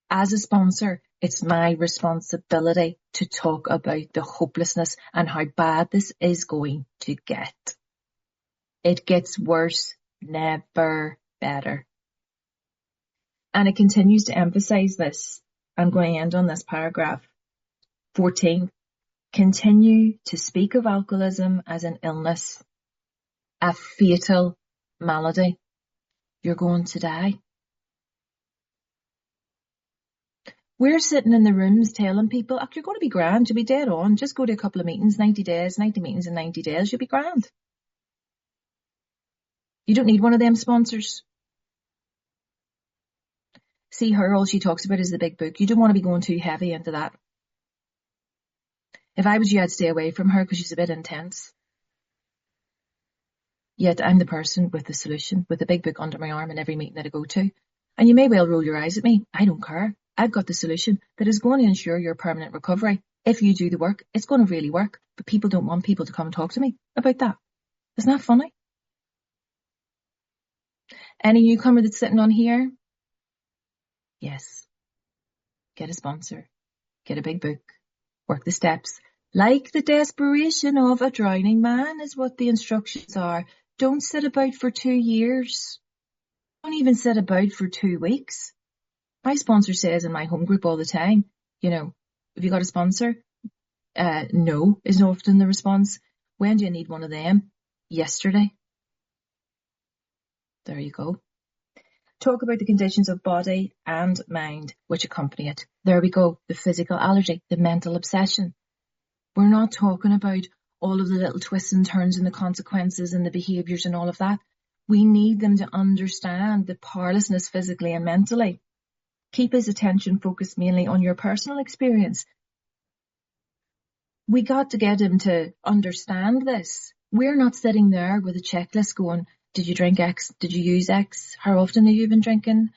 As a sponsor, it's my responsibility to talk about the hopelessness and how bad this is going to get. It gets worse, never better. And it continues to emphasize this. I'm going to end on this paragraph. 14. Continue to speak of alcoholism as an illness, a fatal malady. You're going to die. We're sitting in the rooms telling people, you're going to be grand, you'll be dead on. Just go to a couple of meetings, 90 meetings in 90 days, you'll be grand. You don't need one of them sponsors. See her, all she talks about is the big book. You don't want to be going too heavy into that. If I was you, I'd stay away from her because she's a bit intense. Yet I'm the person with the solution, with the big book under my arm in every meeting that I go to. And you may well roll your eyes at me. I don't care. I've got the solution that is going to ensure your permanent recovery. If you do the work, it's going to really work. But people don't want people to come and talk to me about that. Isn't that funny? Any newcomer that's sitting on here? Yes. Get a sponsor. Get a big book. Work the steps. Like the desperation of a drowning man is what the instructions are. Don't sit about for 2 years. Don't even sit about for 2 weeks. My sponsor says in my home group all the time, have you got a sponsor? No is often the response. When do you need one of them? Yesterday. There you go. Talk about the conditions of body and mind which accompany it. There we go. The physical allergy, the mental obsession. We're not talking about all of the little twists and turns and the consequences and the behaviours and all of that. We need them to understand the powerlessness physically and mentally. Keep his attention focused mainly on your personal experience. We got to get him to understand this. We're not sitting there with a checklist going, did you drink X? Did you use X? How often have you been drinking?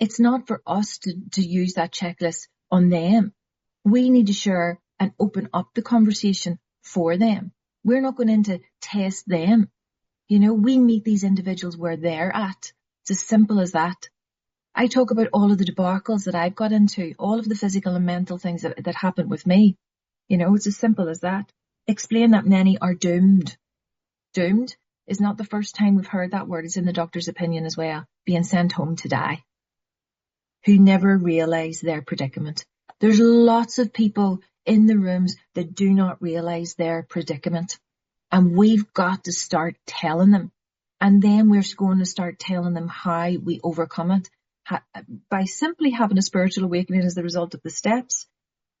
It's not for us to use that checklist on them. We need to share and open up the conversation for them. We're not going in to test them. We meet these individuals where they're at. It's as simple as that. I talk about all of the debacles that I've got into, all of the physical and mental things that happened with me. It's as simple as that. Explain that many are doomed. Doomed is not the first time we've heard that word. It's in the doctor's opinion as well. Being sent home to die. Who never realise their predicament. There's lots of people in the rooms that do not realise their predicament. And we've got to start telling them. And then we're going to start telling them how we overcome it. By simply having a spiritual awakening as the result of the steps.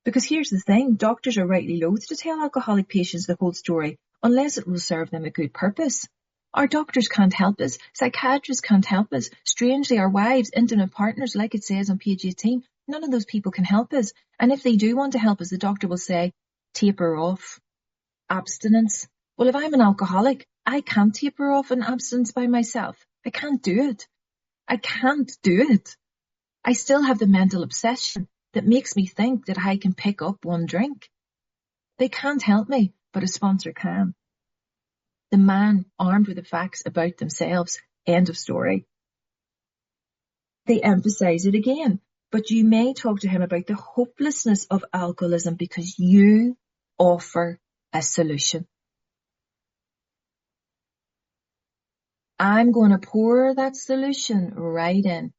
Because here's the thing, doctors are rightly loath to tell alcoholic patients the whole story unless it will serve them a good purpose. Our doctors can't help us. Psychiatrists can't help us. Strangely, our wives, intimate partners, like it says on page 18, none of those people can help us. And if they do want to help us, the doctor will say, taper off. Abstinence. Well, if I'm an alcoholic, I can't taper off an abstinence by myself. I can't do it. I can't do it. I still have the mental obsession that makes me think that I can pick up one drink. They can't help me, but a sponsor can. The man armed with the facts about themselves. End of story. They emphasize it again, but you may talk to him about the hopelessness of alcoholism because you offer a solution. I'm going to pour that solution right in.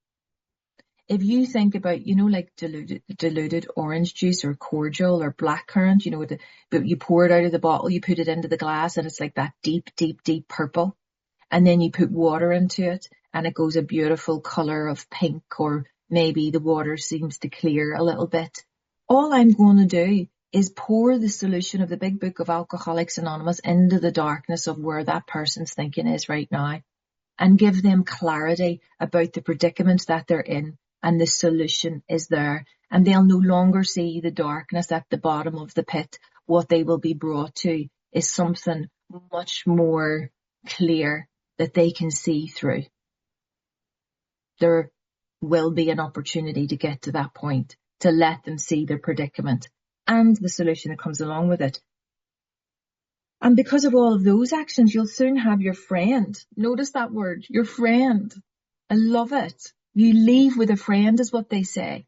If you think about, like diluted orange juice or cordial or blackcurrant, but you pour it out of the bottle, you put it into the glass and it's like that deep, deep, deep purple. And then you put water into it and it goes a beautiful colour of pink, or maybe the water seems to clear a little bit. All I'm going to do is pour the solution of the big book of Alcoholics Anonymous into the darkness of where that person's thinking is right now and give them clarity about the predicament that they're in. And the solution is there. And they'll no longer see the darkness at the bottom of the pit. What they will be brought to is something much more clear that they can see through. There will be an opportunity to get to that point, to let them see their predicament and the solution that comes along with it. And because of all of those actions, you'll soon have your friend. Notice that word, your friend. I love it. You leave with a friend is what they say.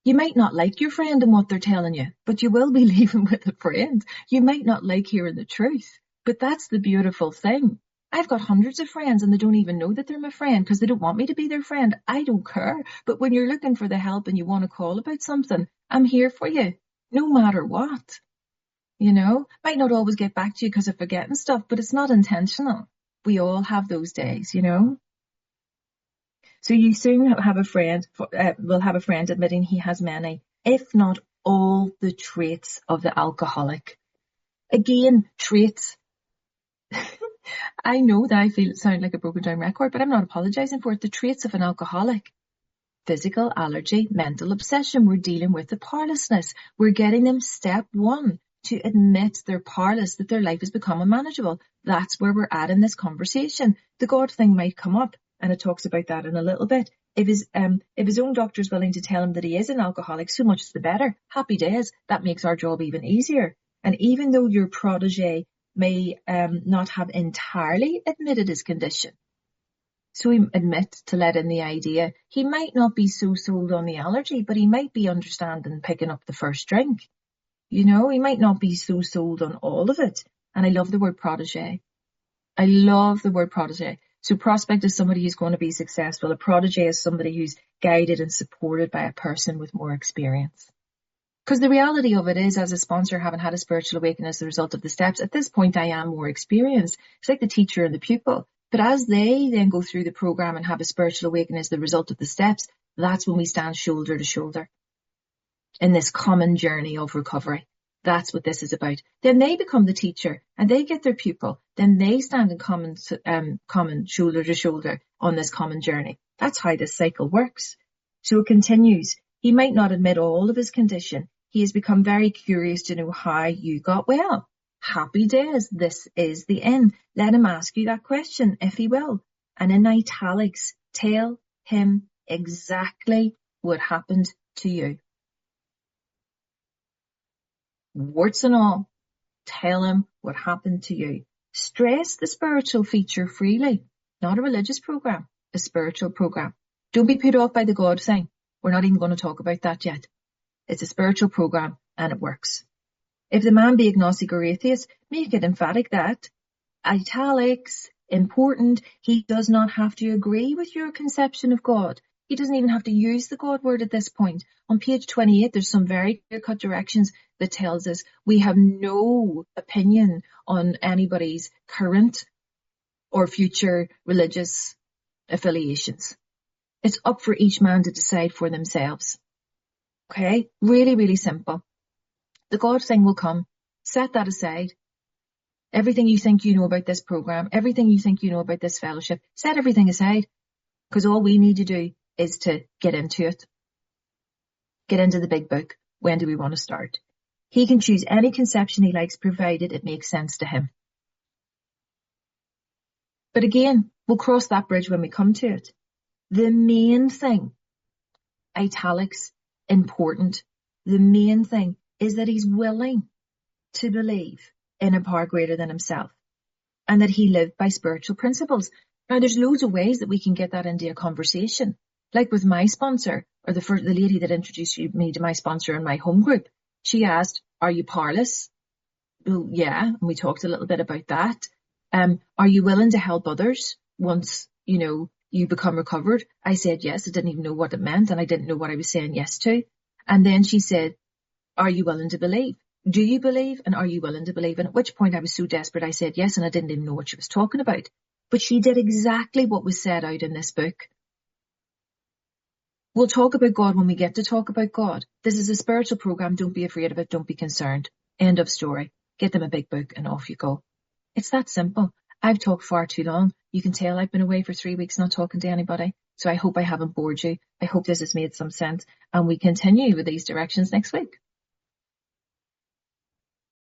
You might not like your friend and what they're telling you, but you will be leaving with a friend. You might not like hearing the truth, but that's the beautiful thing. I've got hundreds of friends and they don't even know that they're my friend because they don't want me to be their friend. I don't care. But when you're looking for the help and you want to call about something, I'm here for you, no matter what. Might not always get back to you because of forgetting stuff, but it's not intentional. We all have those days, So you soon have a friend, will have a friend admitting he has many, if not all, the traits of the alcoholic. Again, traits. I know that I sound like a broken down record, but I'm not apologising for it. The traits of an alcoholic. Physical allergy, mental obsession. We're dealing with the powerlessness. We're getting them step one to admit they're powerless, that their life has become unmanageable. That's where we're at in this conversation. The God thing might come up. And it talks about that in a little bit. If his own doctor is willing to tell him that he is an alcoholic, so much the better. Happy days. That makes our job even easier. And even though your protege may not have entirely admitted his condition, so he admits to let in the idea, he might not be so sold on the allergy, but he might be understanding picking up the first drink. He might not be so sold on all of it. And I love the word protege. I love the word protege. So prospect is somebody who's going to be successful. A protege is somebody who's guided and supported by a person with more experience. Because the reality of it is, as a sponsor, having had a spiritual awakening as a result of the steps, at this point I am more experienced. It's like the teacher and the pupil. But as they then go through the program and have a spiritual awakening as the result of the steps, that's when we stand shoulder to shoulder in this common journey of recovery. That's what this is about. Then they become the teacher and they get their pupil. Then they stand in common shoulder to shoulder on this common journey. That's how this cycle works. So it continues. He might not admit all of his condition. He has become very curious to know how you got well. Happy days. This is the end. Let him ask you that question if he will. And in italics, tell him exactly what happened to you. Warts and all, tell him what happened to you. Stress the spiritual feature freely, not a religious program, a spiritual program. Don't be put off by the God thing. We're not even going to talk about that yet. It's a spiritual program and it works. If the man be agnostic or atheist, make it emphatic that, italics, important, he does not have to agree with your conception of God. He doesn't even have to use the God word at this point. On page 28, there's some very clear-cut directions that tells us we have no opinion on anybody's current or future religious affiliations. It's up for each man to decide for themselves. Okay? Really, really simple. The God thing will come. Set that aside. Everything you think you know about this program, everything you think you know about this fellowship, set everything aside. Because all we need to do is to get into it. Get into the big book. When do we want to start? He can choose any conception he likes, provided it makes sense to him. But again, we'll cross that bridge when we come to it. The main thing, italics, important, the main thing is that he's willing to believe in a power greater than himself and that he lived by spiritual principles. Now, there's loads of ways that we can get that into a conversation. Like with my sponsor, or the lady that introduced me to my sponsor in my home group. She asked, are you powerless? Well, yeah, and we talked a little bit about that. Are you willing to help others once, you become recovered? I said yes. I didn't even know what it meant, and I didn't know what I was saying yes to. And then she said, are you willing to believe? Do you believe, and are you willing to believe? And at which point I was so desperate, I said yes, and I didn't even know what she was talking about. But she did exactly what was set out in this book. We'll talk about God when we get to talk about God. This is a spiritual program. Don't be afraid of it. Don't be concerned. End of story. Get them a big book and off you go. It's that simple. I've talked far too long. You can tell I've been away for 3 weeks not talking to anybody. So I hope I haven't bored you. I hope this has made some sense. And we continue with these directions next week.